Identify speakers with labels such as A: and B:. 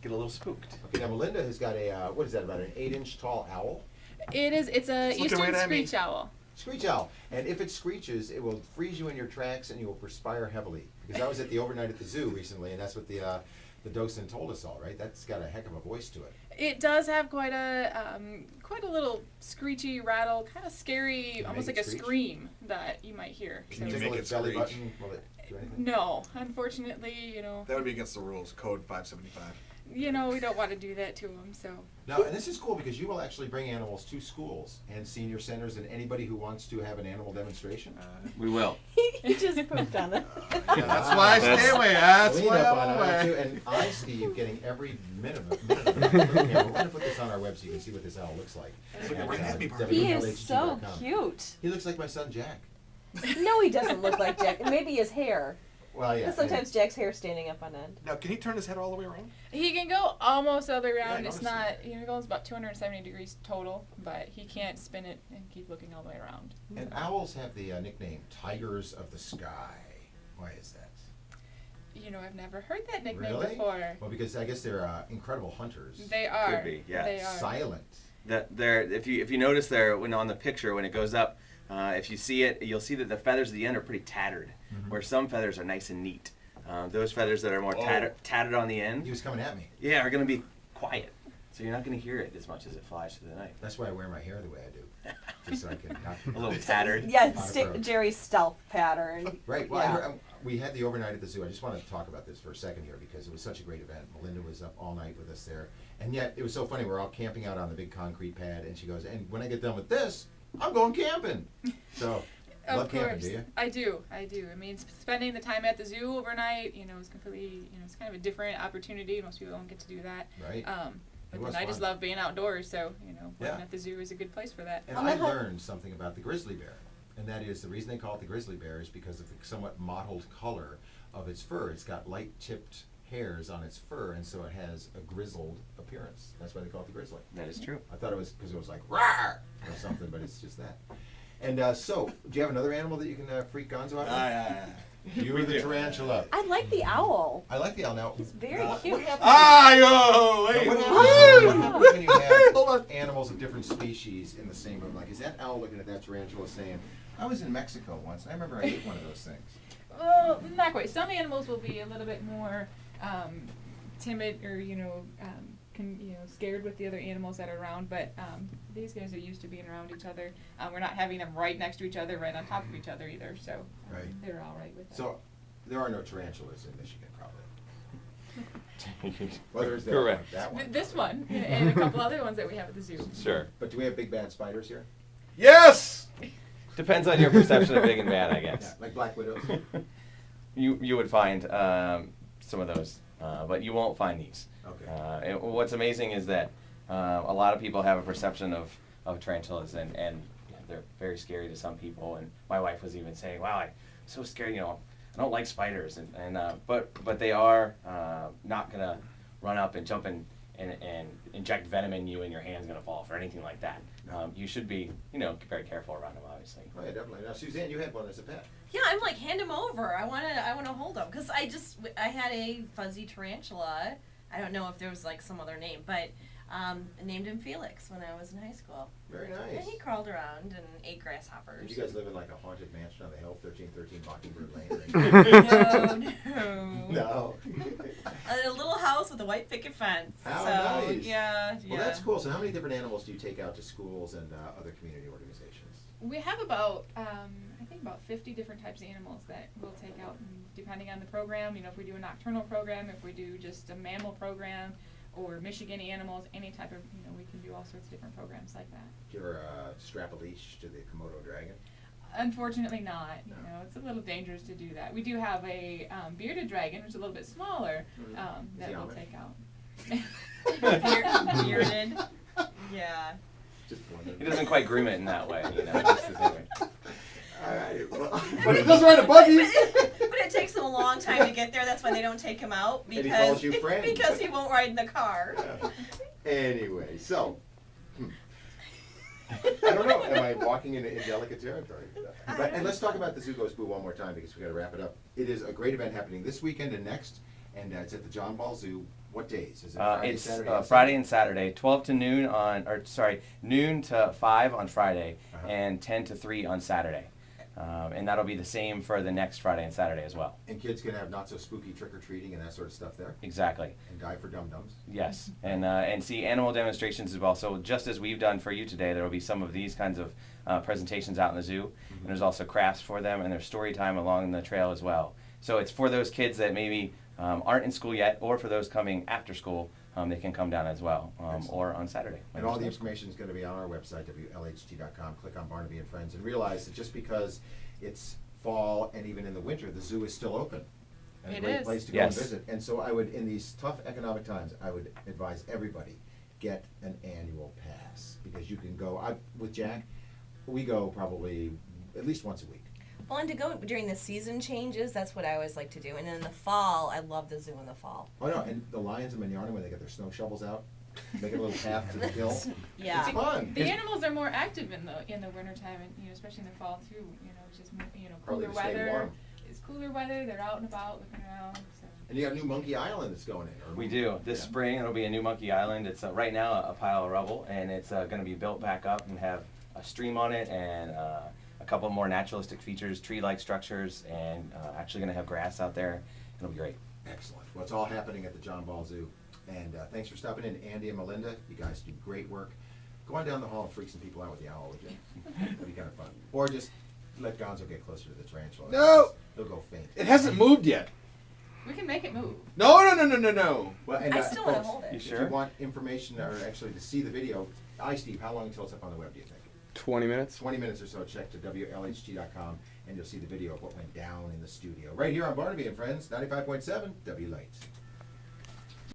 A: get a little spooked.
B: Okay, now Melinda has got a, what is that, about an 8-inch tall owl?
C: It is. It's a
A: It's looking
C: eastern
A: right at me.
C: screech owl.
B: Screech owl. And if it screeches, it will freeze you in your tracks and you will perspire heavily. Because I was at the overnight at the zoo recently, and that's what the docent told us all, right? That's got a heck of a voice to it.
C: It does have quite a little screechy rattle, kind of scary, almost like a
B: screech?
C: scream that you might hear.
B: Can you
A: So-
B: tickle
A: Make
B: its
A: it
B: belly
A: screech.
B: button? Will it do anything?
C: No, unfortunately,
A: That would be against the rules. Code 575.
C: we don't want to do that to them. So
B: Now, and this is cool because you will actually bring animals to schools and senior centers and anybody who wants to have an animal demonstration.
A: We will.
D: He just pooped on it.
A: Yeah, that's why I stay away. That's
B: Lean
A: why
B: up
A: I'm
B: on it,
A: away.
B: too, and I, Steve, getting every minute of it. Here, we're going to put this on our web so you can see what this owl looks like.
A: Look at right at me, Barbie.
D: He is so
B: WLHG.com.
D: cute.
B: He looks like my son Jack.
D: No, he doesn't look like Jack. Maybe his hair.
B: Well, yeah.
D: Because sometimes Jack's hair standing up on end.
A: Now, can he turn his head all the way around?
C: he can go almost all the way
A: Yeah, I
C: around. It's
A: noticed
C: not.
A: that.
C: It goes about 270 degrees total, but he can't spin it and keep looking all the way around.
B: And owls have the nickname Tigers of the Sky. Why is that?
C: I've never heard that nickname
B: Really?
C: before.
B: Well, because I guess they're incredible hunters.
C: They are.
E: Could be, yeah.
C: They are.
B: Silent.
E: If you notice there when on the picture when it goes up, if you see it, you'll see that the feathers at the end are pretty tattered, where some feathers are nice and neat. Those feathers that are more tattered on the end,
B: He was coming at me.
E: yeah, are going to be quiet, so you're not going to hear it as much as it flies through the night.
B: That's why I wear my hair the way I do. Just so I can not...
E: A little tattered.
D: Yeah,
B: Not a pro.
D: Jerry's stealth pattern.
B: Right. Well,
D: Yeah.
B: we had the overnight at the zoo. I just wanted to talk about this for a second here because it was such a great event. Melinda was up all night with us there. And yet, it was so funny. We're all camping out on the big concrete pad. And she goes, and when I get done with this, I'm going camping. So, love
C: Of
B: camping,
C: course,
B: do you?
C: I do. I mean, spending the time at the zoo overnight, is completely, it's kind of a different opportunity. Most people don't get to do that.
B: Right.
C: But
B: was
C: then I just
B: fun.
C: love being outdoors, so working
B: Yeah.
C: at the zoo is a good place for that.
B: And I learned something about the grizzly bear. And that is the reason they call it the grizzly bear is because of the somewhat mottled color of its fur. It's got light-tipped hairs on its fur, and so it has a grizzled appearance. That's why they call it the grizzly.
E: That is true.
B: I thought it was because it was like rawr or something, but it's just that. And so, do you have another animal that you can freak Gonzo out with? You were the tarantula.
D: I like the owl.
B: I like the owl now.
D: He's very
B: What
D: cute.
B: happens?
A: Yo!
B: What
A: Hey.
B: happens when you have animals of different species in the same room? Like, is that owl looking at that tarantula saying, I was in Mexico once, and I remember I ate one of those things.
C: Well, not quite. Some animals will be a little bit more timid or scared with the other animals that are around. But these guys are used to being around each other. We're not having them right next to each other, right on top of each other either. So
B: Right.
C: they're all right with that.
B: So, there are no tarantulas in Michigan, probably. Whether it's that
E: Correct.
B: one, that one.
C: This one and a couple other ones that we have at the zoo.
E: Sure.
B: But do we have big bad spiders here?
A: Yes!
E: Depends on your perception of big and bad, I
B: Yeah,
E: guess.
B: like black widows.
E: You would find some of those, but you won't find these.
B: Okay.
E: And what's amazing is that a lot of people have a perception of tarantulas, and they're very scary to some people. And my wife was even saying, "Wow, I'm so scared. I don't like spiders." But they are not gonna run up and jump and inject venom in you, and your hand's gonna fall off or anything like that. You should be very careful around them, obviously.
B: Oh, yeah, definitely. Now, Suzanne, you had one as a pet.
F: Yeah, I'm like, hand him over. I wanna hold him because I had a fuzzy tarantula. I don't know if there was like some other name, but I named him Felix when I was in high school.
B: Very
F: And
B: nice.
F: he crawled around and ate grasshoppers.
B: Did you guys live in like a haunted mansion on the hill, 1313 Mockingbird Lane?
F: No.
B: No.
F: A little house with a white picket fence.
B: How
F: so,
B: nice.
F: Yeah.
B: Well, that's cool. So how many different animals do you take out to schools and other community organizations?
C: We have about, I think about 50 different types of animals that we'll take out, and depending on the program, if we do a nocturnal program, if we do just a mammal program, or Michigan animals, any type of, we can do all sorts of different programs like that.
B: Do you ever strap a leash to the Komodo dragon?
C: Unfortunately not.
B: No.
C: It's a little dangerous to do that. We do have a bearded dragon, which is a little bit smaller, that
B: he
C: we'll
B: Amish?
C: take out.
F: Bearded. Yeah.
B: Just wondering.
E: He doesn't quite groom it in that way, just the same way.
B: All right. Well, but he does ride a buggy.
F: But it takes him a long time to get there. That's why they don't take him out
B: And he calls you friend.
F: because he won't ride in the car.
B: Anyway, so I don't know. Am I walking into indelicate territory? And let's talk about the Zoo Goes Boo one more time because we got to wrap it up. It is a great event happening this weekend and next, and it's at the John Ball Zoo. What days? Is it Friday,
E: It's
B: Saturday?
E: Friday and Saturday, 12 to noon noon to 5 on Friday, and 10 to 3 on Saturday. And that'll be the same for the next Friday and Saturday as well.
B: And kids can have not so spooky trick-or-treating and that sort of stuff there?
E: Exactly.
B: And die for dum-dums?
E: Yes, and see animal demonstrations as well. So just as we've done for you today, there will be some of these kinds of presentations out in the zoo. And there's also crafts for them, and there's story time along the trail as well. So it's for those kids that maybe aren't in school yet, or for those coming after school, they can come down as well, or on Saturday.
B: And all the information is going to be on our website, WLHT.com. Click on Barnaby and Friends and realize that just because it's fall and even in the winter, the zoo is still open. And
C: It
B: a great
C: is.
B: place to go
E: Yes.
B: and visit. And so I would, in these tough economic times, I would advise everybody, get an annual pass. Because you can go, with Jack, we go probably at least once a week.
F: Well, and to go during the season changes, that's what I always like to do. And in the fall, I love the zoo in the fall.
B: Oh no, and the lions in Mignarden, when they get their snow shovels out, make a little path to the hill.
F: Yeah.
B: It's fun.
C: The animals are more active in the wintertime, and especially in the fall too. It's just
B: Probably
C: cooler
B: to stay
C: weather.
B: warm.
C: It's cooler weather. They're out and about, looking around. So.
B: And you got New Monkey Island that's going in. Or
E: We do. This spring it'll be a new Monkey Island. It's right now a pile of rubble, and it's going to be built back up and have a stream on it and a couple more naturalistic features, tree-like structures, and actually going to have grass out there. It'll be great.
B: Excellent. Well, it's all happening at the John Ball Zoo. And thanks for stopping in, Andy and Melinda. You guys do great work. Go on down the hall and freak some people out with the owl, would you? That'd be kind of fun. Or just let Gonzo get closer to the tarantula.
A: No!
B: He'll go faint.
A: It hasn't moved yet.
C: We can make it move.
A: No, no, no, no, no, no.
B: Well, and,
F: I still want to
B: folks,
F: hold it.
E: You
B: if
E: sure?
B: you want information or actually to see the video, Steve, how long until it's up on the web, do you think?
G: 20 minutes.
B: 20 minutes or so. Check to WLHT.com and you'll see the video of what went down in the studio. Right here on Barnaby and Friends, 95.7 W Lights.